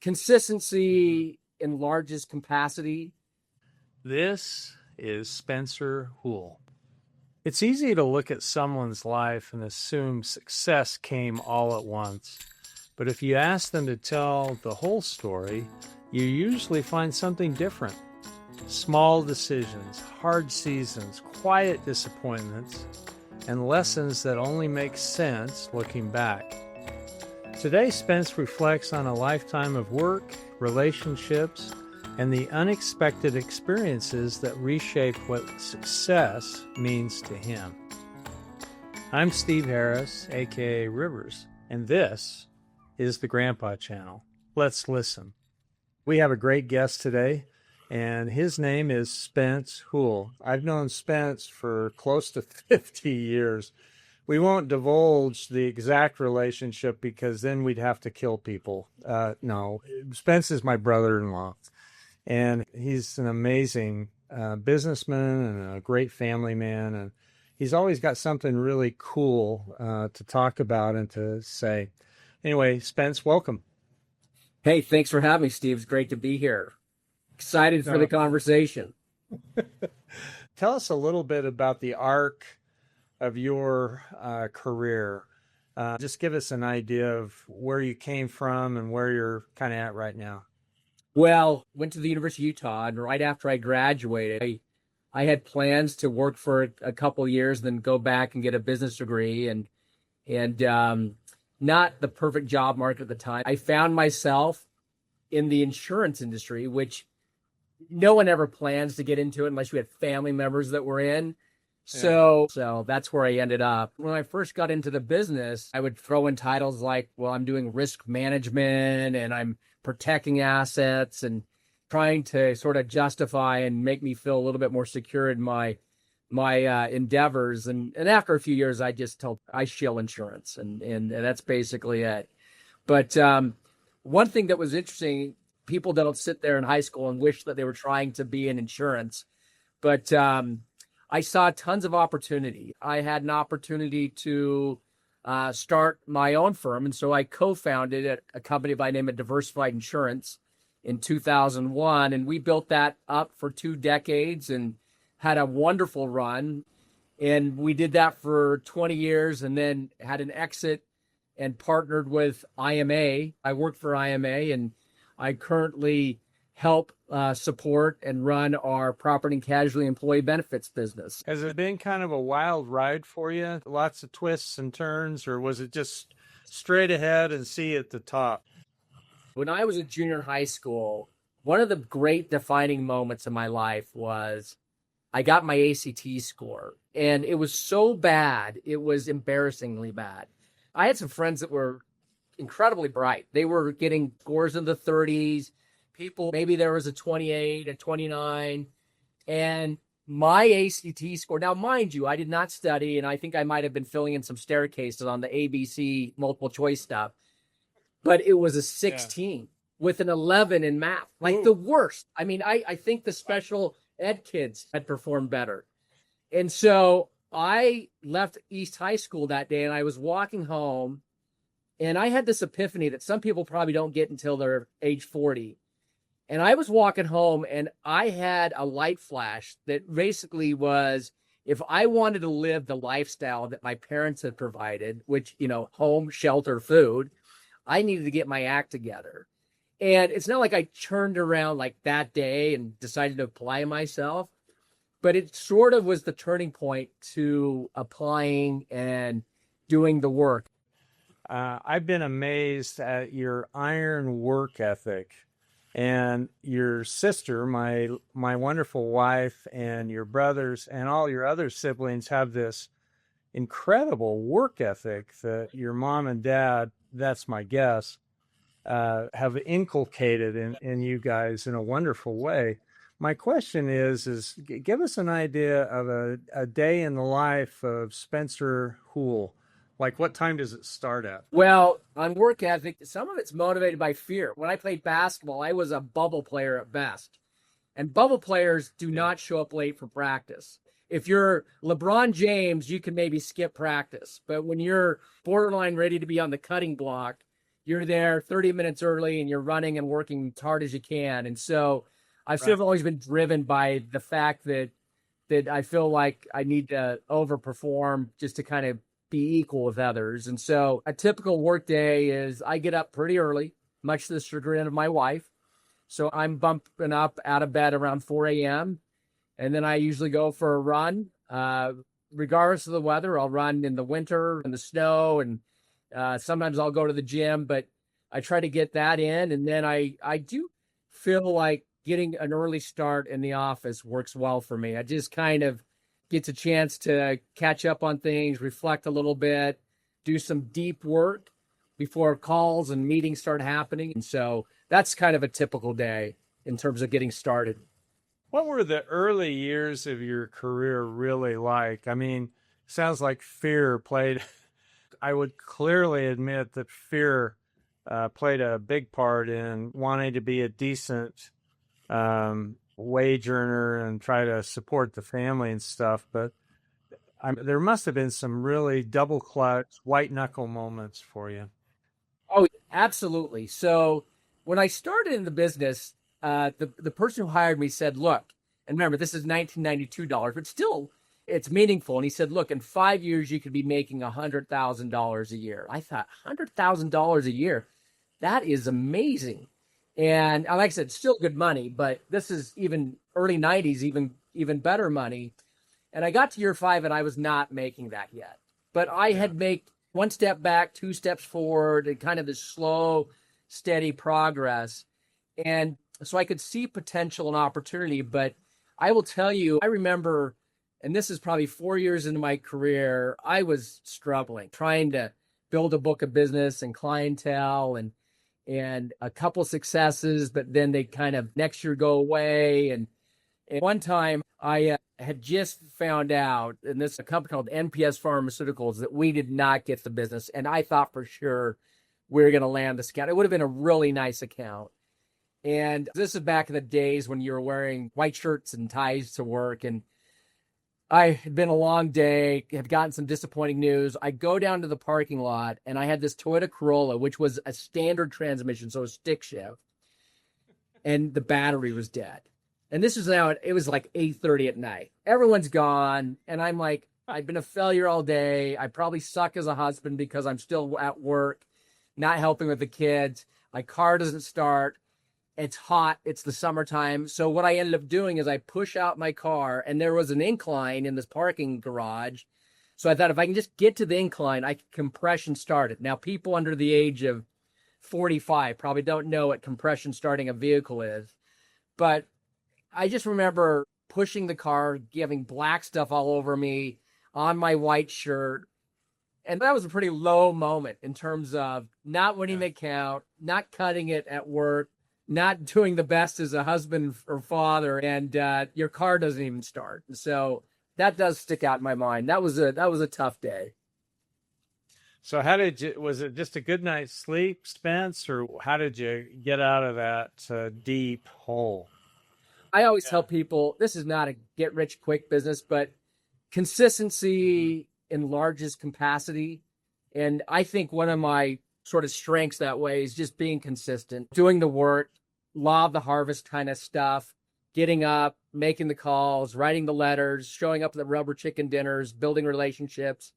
consistency in largest capacity. This is Spencer Hoole. It's easy to look at someone's life and assume success came all at once. But if you ask them to tell the whole story, you usually find something different. Small decisions, hard seasons, quiet disappointments, and lessons that only make sense looking back. Today, Spence reflects on a lifetime of work, relationships, and the unexpected experiences that reshape what success means to him. I'm Steve Harris, aka Rivers, and this is the Grandpa Channel. Let's listen. We have a great guest today, and his name is Spence Hoole. I've known Spence for close to 50 years. We won't divulge the exact relationship because then we'd have to kill people. No, Spence is my brother-in-law, and he's an amazing businessman and a great family man, and he's always got something really cool to talk about and to say. Anyway, Spence, welcome. Hey, thanks for having me, Steve. It's great to be here. Excited for the conversation. Tell us a little bit about the arc of your career. Just give us an idea of where you came from and where you're kind of at right now. Well, went to the University of Utah, and right after I graduated, I had plans to work for a couple of years, then go back and get a business degree, and not the perfect job market at the time. I found myself in the insurance industry, which no one ever plans to get into it unless you had family members that were in. So that's where I ended up. When I first got into the business, I would throw in titles like, well, I'm doing risk management and I'm protecting assets and trying to sort of justify and make me feel a little bit more secure in my endeavors. And after a few years, I just told I shill insurance and that's basically it. But one thing that was interesting, people don't sit there in high school and wish that they were trying to be in insurance, but I saw tons of opportunity. I had an opportunity to start my own firm. And so I co-founded a company by the name of Diversified Insurance in 2001. And we built that up for 2 decades and had a wonderful run. And we did that for 20 years and then had an exit and partnered with IMA. I worked for IMA, and I currently help support and run our property and casualty employee benefits business. Has it been kind of a wild ride for you? Lots of twists and turns, or was it just straight ahead and see at the top? When I was a junior in high school, one of the great defining moments in my life was I got my ACT score, and it was so bad, it was embarrassingly bad. I had some friends that were incredibly bright. They were getting scores in the 30s. People, maybe there was a 28, a 29, and my ACT score. Now, mind you, I did not study, and I think I might have been filling in some staircases on the ABC multiple choice stuff, but it was a 16 with an 11 in math, like the worst. I mean, I think the special ed kids had performed better. And so I left East High School that day, and I was walking home, and I had this epiphany that some people probably don't get until they're age 40. And I was walking home and I had a light flash that basically was, if I wanted to live the lifestyle that my parents had provided, which, home, shelter, food, I needed to get my act together. And it's not like I turned around like that day and decided to apply myself, but it sort of was the turning point to applying and doing the work. I've been amazed at your iron work ethic. And your sister, my wonderful wife, and your brothers and all your other siblings have this incredible work ethic that your mom and dad, that's my guess, have inculcated in you guys in a wonderful way. My question is give us an idea of a day in the life of Spencer Hoole. Like, what time does it start at? Well, on work ethic, some of it's motivated by fear. When I played basketball, I was a bubble player at best. And bubble players do not show up late for practice. If you're LeBron James, you can maybe skip practice. But when you're borderline ready to be on the cutting block, you're there 30 minutes early and you're running and working as hard as you can. And so I've sort Right. of always been driven by the fact that I feel like I need to overperform just to kind of be equal with others. And so a typical work day is I get up pretty early, much to the chagrin of my wife. So I'm bumping up out of bed around 4 a.m. And then I usually go for a run. Regardless of the weather, I'll run in the winter, in the snow, and sometimes I'll go to the gym, but I try to get that in. And then I do feel like getting an early start in the office works well for me. I just kind of gets a chance to catch up on things, reflect a little bit, do some deep work before calls and meetings start happening. And so that's kind of a typical day in terms of getting started. What were the early years of your career really like? I mean, sounds like fear played. I would clearly admit that fear played a big part in wanting to be a decent wage earner and try to support the family and stuff. But there must have been some really double clutch, white knuckle moments for you. Oh, absolutely. So when I started in the business, the person who hired me said, look, and remember, this is $1992, but still it's meaningful. And he said, look, in 5 years, you could be making $100,000 a year. I thought, $100,000 a year, that is amazing. And like I said, still good money, but this is even early 90s, even better money. And I got to year 5 and I was not making that yet. But I had made one step back, 2 steps forward, and kind of this slow, steady progress. And so I could see potential and opportunity. But I will tell you, I remember, and this is probably 4 years into my career, I was struggling, trying to build a book of business and clientele and a couple successes, but then they kind of next year go away. And one time I had just found out, and this is a company called NPS Pharmaceuticals, that we did not get the business. And I thought for sure we were going to land this account. It would have been a really nice account. And this is back in the days when you were wearing white shirts and ties to work. And I had been a long day, had gotten some disappointing news. I go down to the parking lot and I had this Toyota Corolla, which was a standard transmission, so a stick shift, and the battery was dead. And this was now, it was like 8:30 at night. Everyone's gone. And I'm like, I've been a failure all day. I probably suck as a husband because I'm still at work, not helping with the kids. My car doesn't start. It's hot. It's the summertime. So what I ended up doing is I push out my car, and there was an incline in this parking garage. So I thought if I can just get to the incline, I can compression start it. Now, people under the age of 45 probably don't know what compression starting a vehicle is. But I just remember pushing the car, giving black stuff all over me on my white shirt. And that was a pretty low moment in terms of not winning the account, not cutting it at work, not doing the best as a husband or father, and your car doesn't even start. So that does stick out in my mind. That was a tough day. So was it just a good night's sleep, Spence, or how did you get out of that deep hole? I always tell people this is not a get rich quick business, but consistency enlarges capacity. And I think one of my sort of strengths that way is just being consistent, doing the work, law of the harvest kind of stuff, getting up, making the calls, writing the letters, showing up at the rubber chicken dinners, building relationships.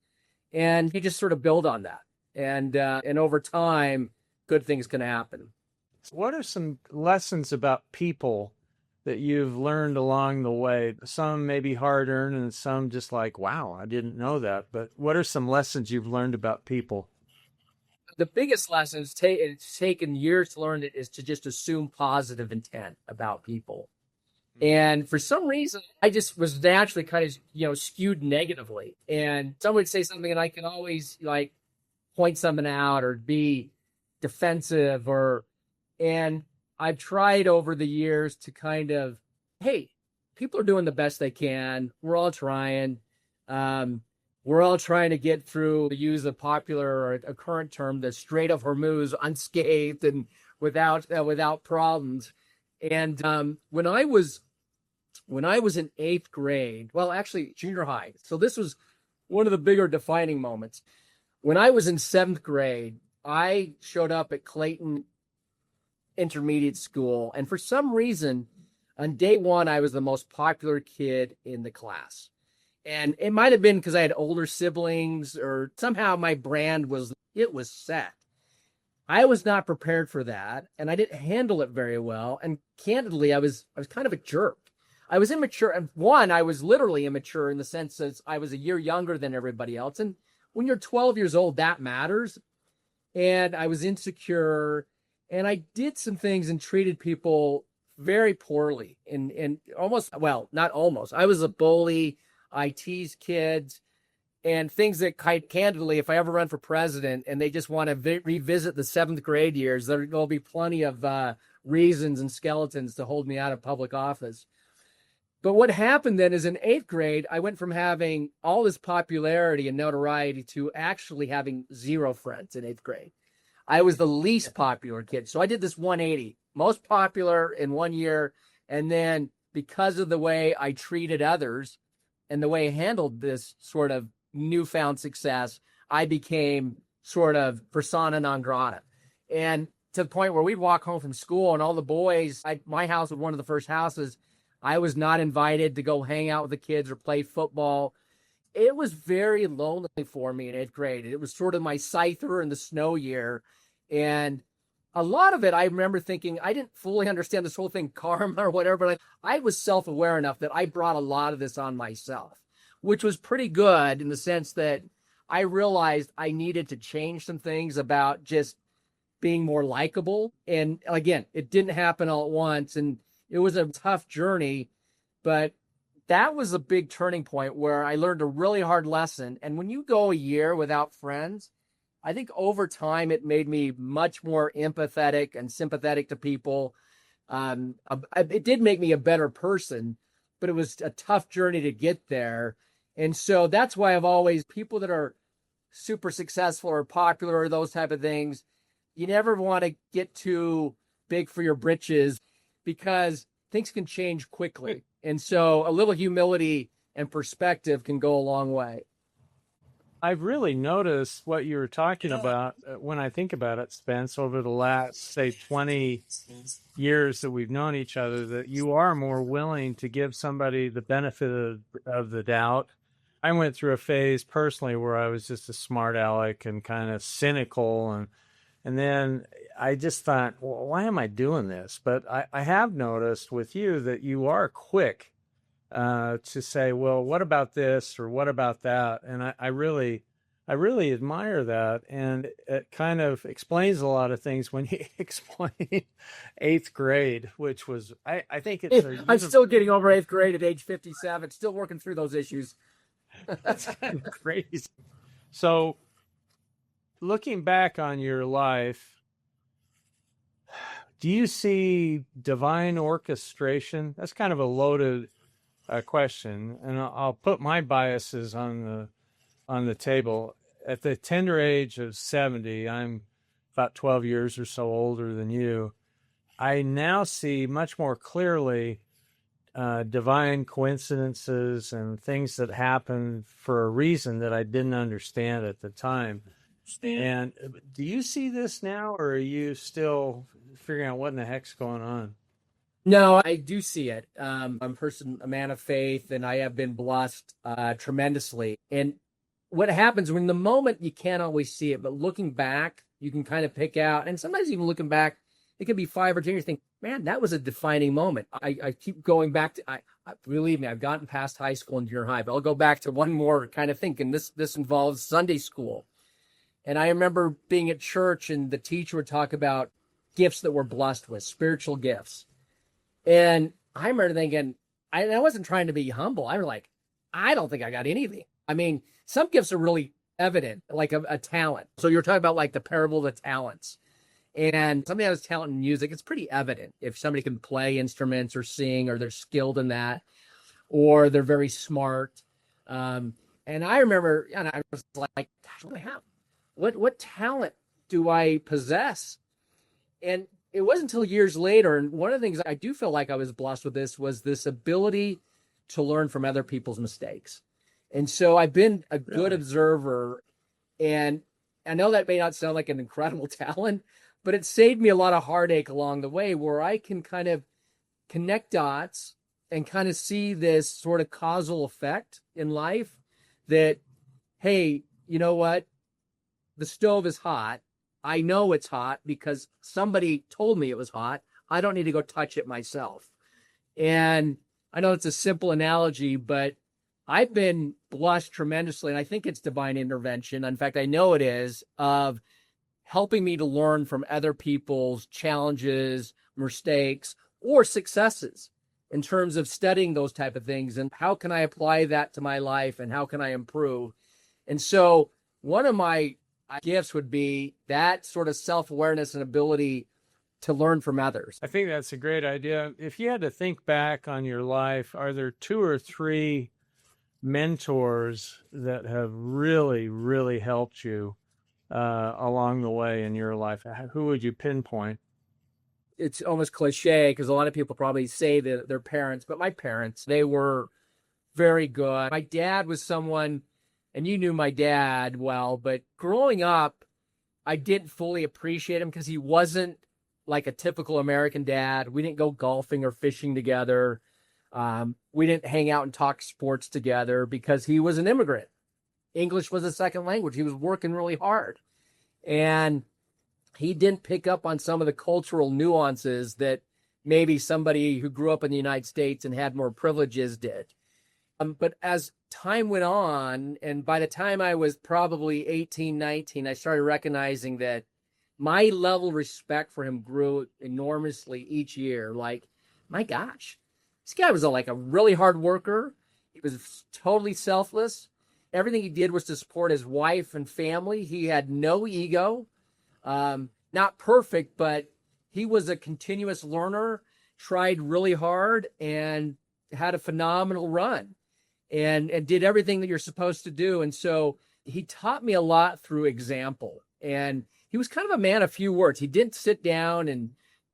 And you just sort of build on that. And over time, good things can happen. What are some lessons about people that you've learned along the way? Some maybe hard earned and some just like, wow, I didn't know that. But what are some lessons you've learned about people? The biggest lesson it's taken years to learn it is to just assume positive intent about people. And for some reason, I just was naturally kind of, skewed negatively. And someone would say something and I can always like point something out or be defensive and I've tried over the years to kind of, hey, people are doing the best they can. We're all trying. We're all trying to get through, to use a popular or a current term, the Strait of Hormuz unscathed and without problems. And when I was in 8th grade, well, actually junior high. So this was one of the bigger defining moments. When I was in 7th grade, I showed up at Clayton Intermediate School, and for some reason, on day one, I was the most popular kid in the class. And it might have been because I had older siblings, or somehow my brand was, it was set. I was not prepared for that, and I didn't handle it very well. And candidly, I was kind of a jerk. I was immature. And one, I was literally immature in the sense that I was a year younger than everybody else. And when you're 12 years old, that matters. And I was insecure, and I did some things and treated people very poorly. And almost, well, not almost. I was a bully. I teased kids. And things that, quite candidly, if I ever run for president and they just want to revisit the 7th grade years, there'll be plenty of reasons and skeletons to hold me out of public office. But what happened then is in 8th grade, I went from having all this popularity and notoriety to actually having 0 friends in 8th grade. I was the least popular kid. So I did this 180, most popular in 1 year. And then because of the way I treated others and the way I handled this sort of newfound success, I became sort of persona non grata. And to the point where we'd walk home from school and all the boys, my house was one of the first houses. I was not invited to go hang out with the kids or play football. It was very lonely for me in 8th grade. It was sort of my scyther in the snow year. And a lot of it, I remember thinking, I didn't fully understand this whole thing, karma or whatever, but I was self-aware enough that I brought a lot of this on myself, which was pretty good in the sense that I realized I needed to change some things about just being more likable. And again, it didn't happen all at once. And it was a tough journey, but that was a big turning point where I learned a really hard lesson. And when you go a year without friends, I think over time it made me much more empathetic and sympathetic to people. It did make me a better person, but it was a tough journey to get there. And so that's why I've always, people that are super successful or popular or those type of things, you never want to get too big for your britches because things can change quickly. And so a little humility and perspective can go a long way. I've really noticed what you were talking about when I think about it, Spence, over the last, say, 20 years that we've known each other, that you are more willing to give somebody the benefit of the doubt. I went through a phase personally where I was just a smart aleck and kind of cynical. And then I just thought, well, why am I doing this? But I have noticed with you that you are quick to say, well, what about this or what about that? And I really admire that. And it kind of explains a lot of things when you explain 8th grade, which was, I think it's... I'm still getting over 8th grade at age 57, still working through those issues. That's kind of crazy. So looking back on your life, do you see divine orchestration? That's kind of a loaded question, and I'll put my biases on the table. At the tender age of 70, I'm about 12 years or so older than you. I now see much more clearly divine coincidences and things that happen for a reason that I didn't understand at the time. And do you see this now, or are you still figuring out what in the heck's going on? No, I do see it. I'm a man of faith, and I have been blessed tremendously. And what happens when the moment you can't always see it, but looking back, you can kind of pick out, and sometimes even looking back, it could be 5 or 10 years, think, man, that was a defining moment. I keep going back to, I believe me, I've gotten past high school and junior high, but I'll go back to one more kind of thing, and this involves Sunday school. And I remember being at church, and the teacher would talk about gifts that we're blessed with, spiritual gifts. And I remember thinking, I wasn't trying to be humble. I was like, I don't think I got anything. I mean, some gifts are really evident, like a talent. So you're talking about like the parable of the talents. And somebody has talent in music, it's pretty evident if somebody can play instruments or sing, or they're skilled in that, or they're very smart. And I remember, and I was like, gosh, what do I have? What talent do I possess? And it wasn't until years later, and one of the things I do feel like I was blessed with was this ability to learn from other people's mistakes. And so I've been a good observer, and I know that may not sound like an incredible talent, but it saved me a lot of heartache along the way where I can kind of connect dots and kind of see this sort of causal effect in life that, hey, you know what? The stove is hot. I know it's hot because somebody told me it was hot. I don't need to go touch it myself. And I know it's a simple analogy, but I've been blessed tremendously, and I think it's divine intervention. In fact, I know it is, of helping me to learn from other people's challenges, mistakes, or successes in terms of studying those type of things and how can I apply that to my life and how can I improve. And so one of my gifts would be that sort of self-awareness and ability to learn from others. I think that's a great idea. If you had to think back on your life, are there 2 or 3 mentors that have really, really helped you along the way in your life? Who would you pinpoint? It's almost cliche because a lot of people probably say that their parents, but my parents, they were very good. My dad was someone, and you knew my dad well, but growing up, I didn't fully appreciate him because he wasn't like a typical American dad. We didn't go golfing or fishing together. We didn't hang out and talk sports together because he was an immigrant. English was a second language. He was working really hard. And he didn't pick up on some of the cultural nuances that maybe somebody who grew up in the United States and had more privileges did. But as time went on, and by the time I was probably 18, 19, I started recognizing that my level of respect for him grew enormously each year. Like, my gosh, this guy was like a really hard worker. He was totally selfless. Everything he did was to support his wife and family. He had no ego. Not perfect, but he was a continuous learner, tried really hard, and had a phenomenal run and did everything that you're supposed to do. And so he taught me a lot through example. And he was kind of a man of few words. He didn't sit down and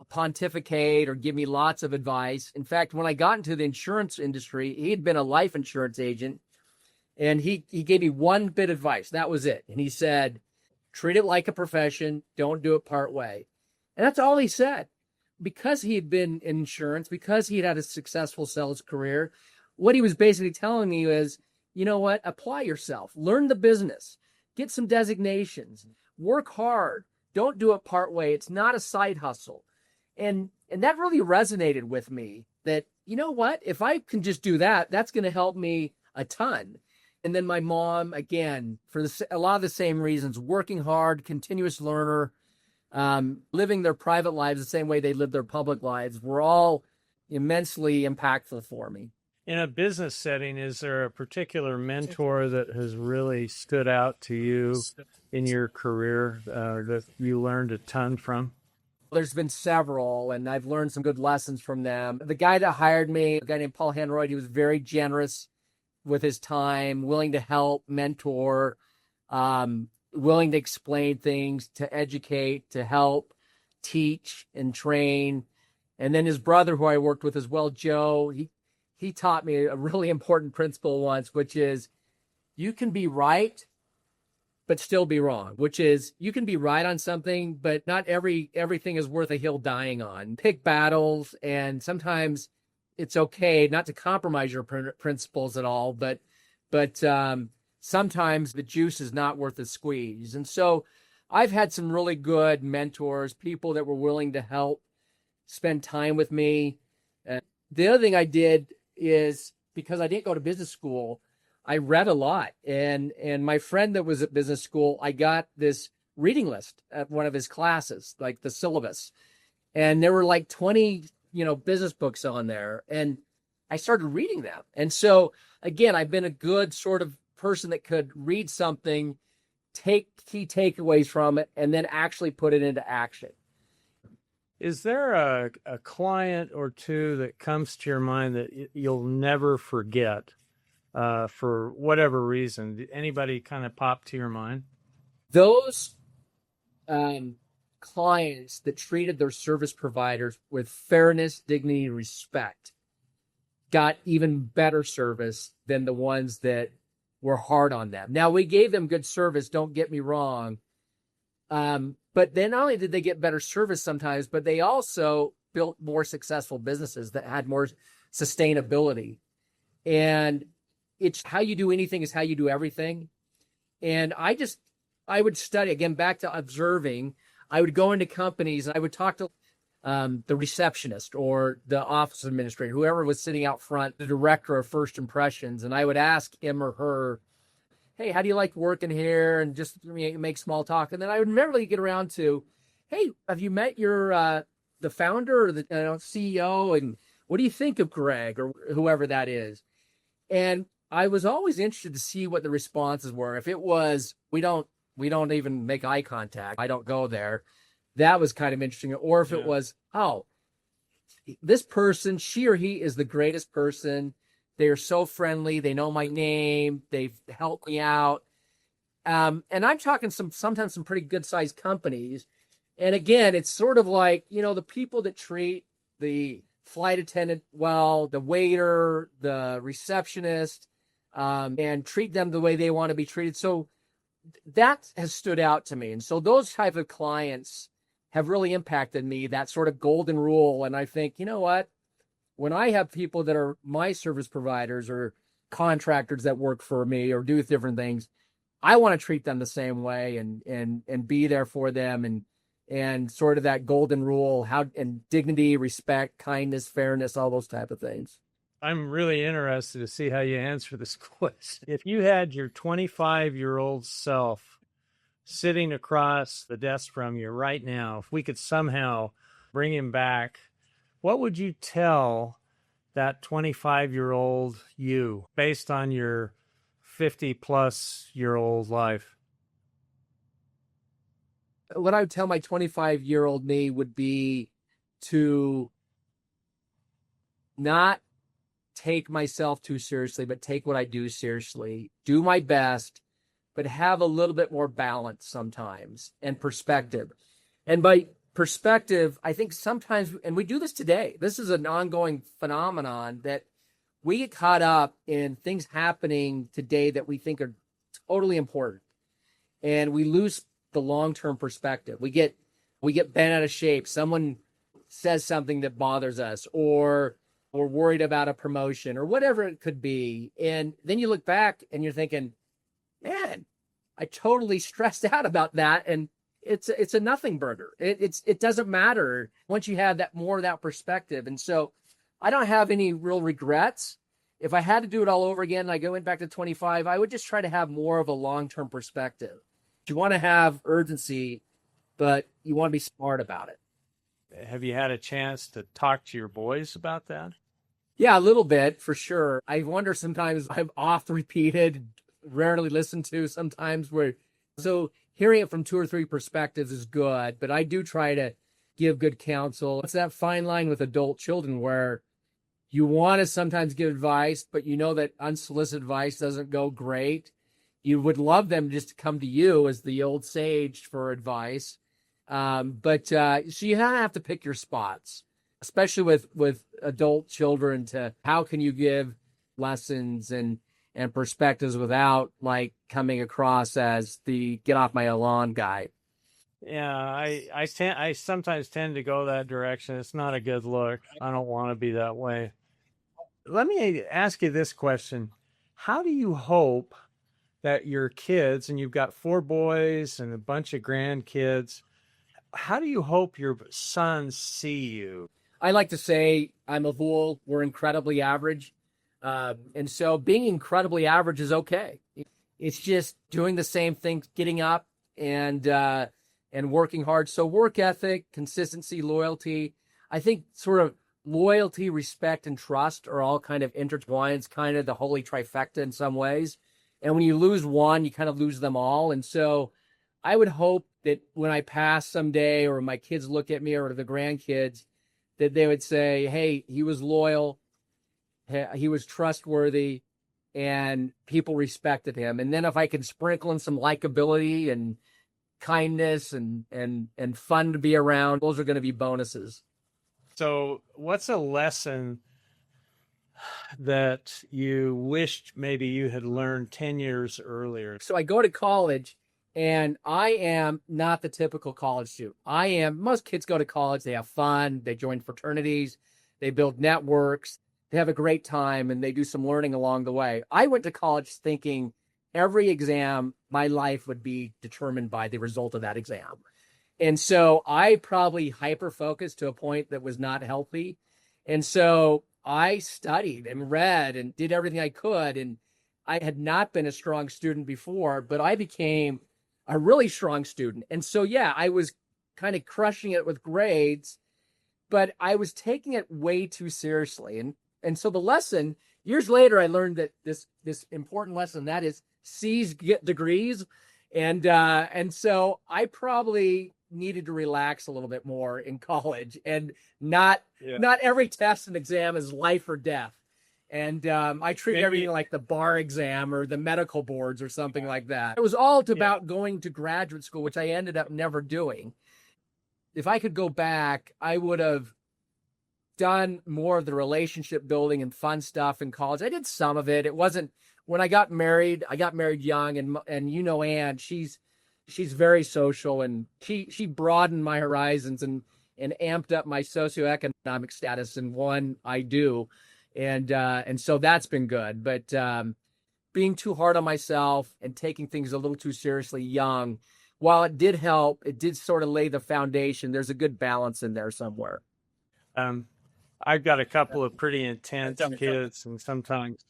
pontificate or give me lots of advice. In fact, when I got into the insurance industry, he had been a life insurance agent, and he gave me one bit of advice. That was it. And he said, treat it like a profession. Don't do it part way. And that's all he said. Because he had been in insurance, because he had a successful sales career, what he was basically telling me was, you know what? Apply yourself. Learn the business. Get some designations. Work hard. Don't do it part way. It's not a side hustle. And that really resonated with me that, you know what? If I can just do that, that's going to help me a ton. And then my mom, again, for a lot of the same reasons, working hard, continuous learner, living their private lives the same way they live their public lives, were all immensely impactful for me. In a business setting, is there a particular mentor that has really stood out to you in your career that you learned a ton from? There's been several, and I've learned some good lessons from them. The guy that hired me, a guy named Paul Henroyd, he was very generous with his time, willing to help, mentor, willing to explain things, to educate, to help, teach, and train. And then his brother, who I worked with as well, Joe, he taught me a really important principle once, which is you can be right, but still be wrong, which is you can be right on something, but not everything is worth a hill dying on. Pick battles, and sometimes it's okay not to compromise your principles at all, but sometimes the juice is not worth the squeeze. And so I've had some really good mentors, people that were willing to help spend time with me. The other thing I did is, because I didn't go to business school, I read a lot. And my friend that was at business school, I got this reading list at one of his classes, like the syllabus. And there were like 20, business books on there. And I started reading them. And so, again, I've been a good sort of person that could read something, take key takeaways from it, and then actually put it into action. Is there a client or two that comes to your mind that you'll never forget for whatever reason? Did anybody kind of pop to your mind? Those clients that treated their service providers with fairness, dignity, and respect got even better service than the ones that were hard on them. Now, we gave them good service, don't get me wrong, But then not only did they get better service sometimes, but they also built more successful businesses that had more sustainability. And it's how you do anything is how you do everything. And I would study, again, back to observing. I would go into companies and I would talk to the receptionist or the office administrator, whoever was sitting out front, the director of first impressions. And I would ask him or her, hey, how do you like working here? And just make small talk. And then I would never get around to, hey, have you met your the founder or the CEO? And what do you think of Greg or whoever that is? And I was always interested to see what the responses were. If it was, we don't even make eye contact, I don't go there, that was kind of interesting. Or if it was, oh, this person, she or he is the greatest person. They are so friendly. They know my name. They've helped me out. And I'm talking sometimes some pretty good sized companies. And again, it's sort of like, the people that treat the flight attendant well, the waiter, the receptionist, and treat them the way they want to be treated. So that has stood out to me. And so those type of clients have really impacted me, that sort of golden rule. And I think, you know what? When I have people that are my service providers or contractors that work for me or do different things, I want to treat them the same way and be there for them and sort of that golden rule, and dignity, respect, kindness, fairness, all those type of things. I'm really interested to see how you answer this question. If you had your 25-year-old self sitting across the desk from you right now, if we could somehow bring him back, what would you tell that 25-year-old you based on your 50-plus-year-old life? What I would tell my 25-year-old me would be to not take myself too seriously, but take what I do seriously, do my best, but have a little bit more balance sometimes and perspective. And by perspective, I think sometimes, and we do this today, this is an ongoing phenomenon that we get caught up in things happening today that we think are totally important. And we lose the long-term perspective. We get bent out of shape. Someone says something that bothers us, or we're worried about a promotion or whatever it could be. And then you look back and you're thinking, man, I totally stressed out about that. And it's a nothing burger. It doesn't matter once you have that perspective. And so I don't have any real regrets. If I had to do it all over again and I went back to 25, I would just try to have more of a long-term perspective. You want to have urgency, but you want to be smart about it. Have you had a chance to talk to your boys about that? Yeah, a little bit for sure. I wonder sometimes I'm oft repeated, rarely listened to sometimes so hearing it from 2 or 3 perspectives is good, but I do try to give good counsel. It's that fine line with adult children where you want to sometimes give advice, but you know that unsolicited advice doesn't go great. You would love them just to come to you as the old sage for advice. But so you have to pick your spots, especially with adult children, to how can you give lessons and perspectives without coming across as the get off my lawn guy. Yeah, I sometimes tend to go that direction. It's not a good look. I don't want to be that way. Let me ask you this question. How do you hope that your kids, and you've got 4 boys and a bunch of grandkids, how do you hope your sons see you? I like to say I'm a fool. We're incredibly average. And so being incredibly average is okay. It's just doing the same thing, getting up and working hard. So work ethic, consistency, loyalty. I think sort of loyalty, respect, and trust are all kind of intertwined. It's kind of the holy trifecta in some ways. And when you lose one, you kind of lose them all. And so I would hope that when I pass someday, or my kids look at me, or the grandkids, that they would say, hey, he was loyal, he was trustworthy, and people respected him. And then if I can sprinkle in some likability and kindness and fun to be around, those are going to be bonuses. So what's a lesson that you wished maybe you had learned 10 years earlier? So I go to college, And I am not the typical college student. Most kids go to college, they have fun, they join fraternities, they build networks, they have a great time, and they do some learning along the way. I went to college thinking every exam, my life would be determined by the result of that exam. And so I probably hyper focused to a point that was not healthy. And so I studied and read and did everything I could. And I had not been a strong student before, but I became a really strong student. And so, yeah, I was kind of crushing it with grades, but I was taking it way too seriously. And so the lesson, years later, I learned that this important lesson, that is C's get degrees. And so I probably needed to relax a little bit more in college, and not every test and exam is life or death. And I treat everything like the bar exam or the medical boards or something like that. It was all about going to graduate school, which I ended up never doing. If I could go back, I would have done more of the relationship building and fun stuff in college. I did some of it. It wasn't when I got married young, and Ann, she's very social, and she broadened my horizons and amped up my socioeconomic status. And one, I do. And so that's been good. But being too hard on myself and taking things a little too seriously young, while it did help, it did sort of lay the foundation. There's a good balance in there somewhere. I've got a couple of pretty intense kids, and sometimes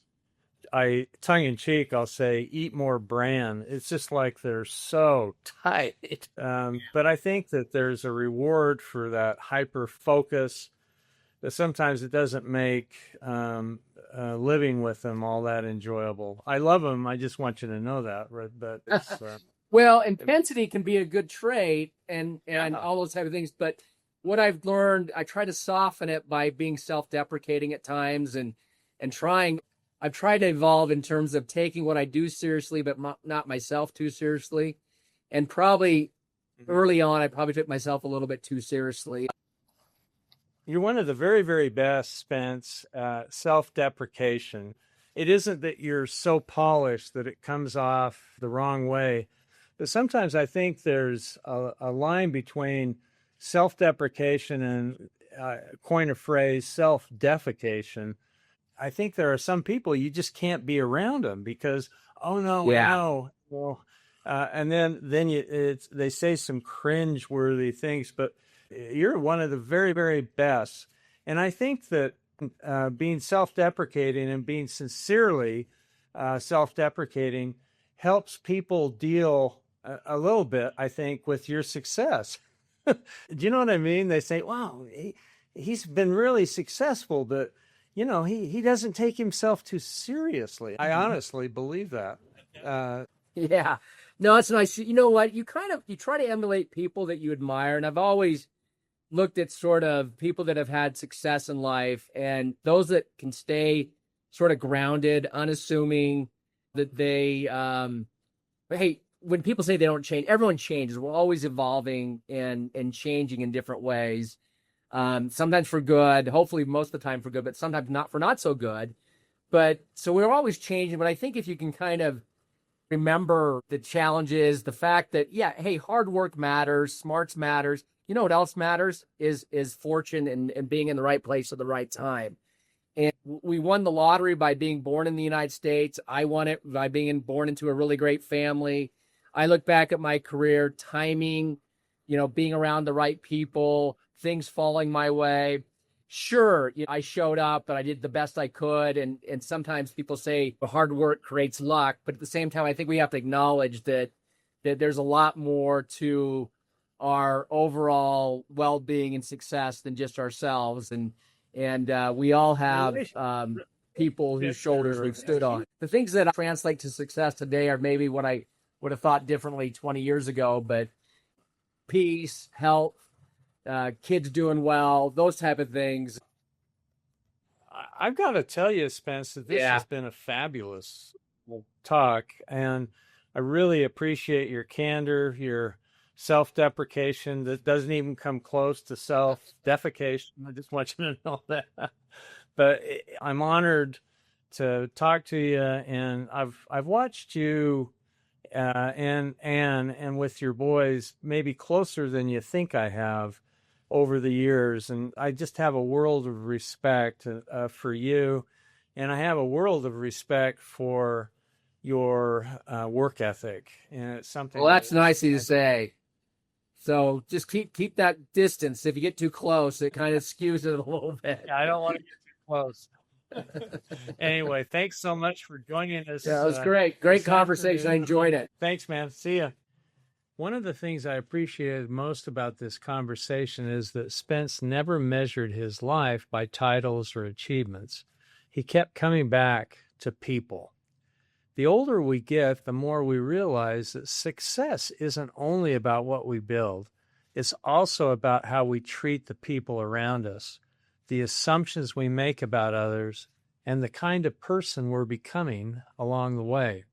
tongue in cheek, I'll say, eat more bran. It's just like they're so tight. But I think that there's a reward for that hyper focus, that sometimes it doesn't make living with them all that enjoyable. I love them. I just want you to know that. But it's, well, intensity can be a good trait and all those type of things. But what I've learned, I try to soften it by being self-deprecating at times and trying. I've tried to evolve in terms of taking what I do seriously, but not myself too seriously. And probably early on, I probably took myself a little bit too seriously. You're one of the very, very best, Spence, self-deprecation. It isn't that you're so polished that it comes off the wrong way, but sometimes I think there's a line between self-deprecation and, coin a phrase, self-defecation. I think there are some people you just can't be around them because, oh no, no. Well, and then they say some cringe-worthy things, but you're one of the very, very best. And I think that being self-deprecating and being sincerely self-deprecating helps people deal a little bit, I think, with your success. Do you know what I mean? They say, wow, he's been really successful, but he doesn't take himself too seriously. I honestly believe that. Yeah. No, it's nice. You know what? You try to emulate people that you admire. And I've always looked at sort of people that have had success in life, and those that can stay sort of grounded, unassuming, that they, hey, when people say they don't change, everyone changes. We're always evolving and changing in different ways. Sometimes for good, hopefully most of the time for good, but sometimes not so good. But so we're always changing. But I think if you can kind of remember the challenges, the fact that, hey, hard work matters, smarts matters. You know what else matters is fortune and being in the right place at the right time. And we won the lottery by being born in the United States. I won it by being born into a really great family. I look back at my career, timing, being around the right people, things falling my way. Sure, I showed up, but I did the best I could. And sometimes people say hard work creates luck. But at the same time, I think we have to acknowledge that there's a lot more to our overall well-being and success than just ourselves. And we all have people whose shoulders we've stood on. The things that translate to success today are maybe what I would have thought differently 20 years ago, but peace, health, kids doing well, those type of things. I've got to tell you, Spence, that this has been a fabulous talk, and I really appreciate your candor, your self-deprecation that doesn't even come close to self-defecation. I just want you to know that. But I'm honored to talk to you, and I've watched you and with your boys, maybe closer than you think I have over the years. And I just have a world of respect for you, and I have a world of respect for your work ethic. And it's something. Well, that's nice of you to say. So just keep that distance. If you get too close, it kind of skews it a little bit. Yeah, I don't want to get too close. Anyway, thanks so much for joining us. Yeah, it was great. Great conversation. Afternoon. I enjoyed it. Thanks, man. See ya. One of the things I appreciated most about this conversation is that Spence never measured his life by titles or achievements. He kept coming back to people. The older we get, the more we realize that success isn't only about what we build. It's also about how we treat the people around us, the assumptions we make about others, and the kind of person we're becoming along the way.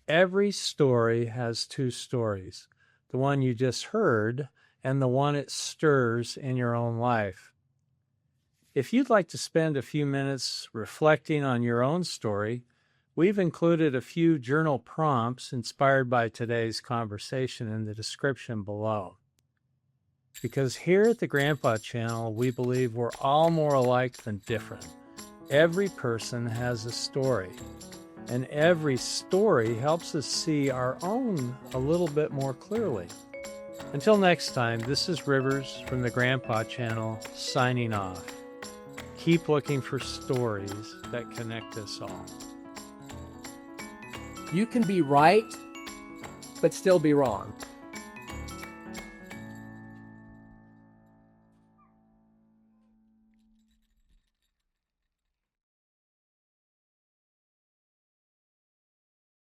Every story has two stories, the one you just heard and the one it stirs in your own life. If you'd like to spend a few minutes reflecting on your own story, we've included a few journal prompts inspired by today's conversation in the description below. Because here at the Grandpa Channel, we believe we're all more alike than different. Every person has a story, and every story helps us see our own a little bit more clearly. Until next time, this is Rivers from the Grandpa Channel signing off. Keep looking for stories that connect us all. You can be right, but still be wrong.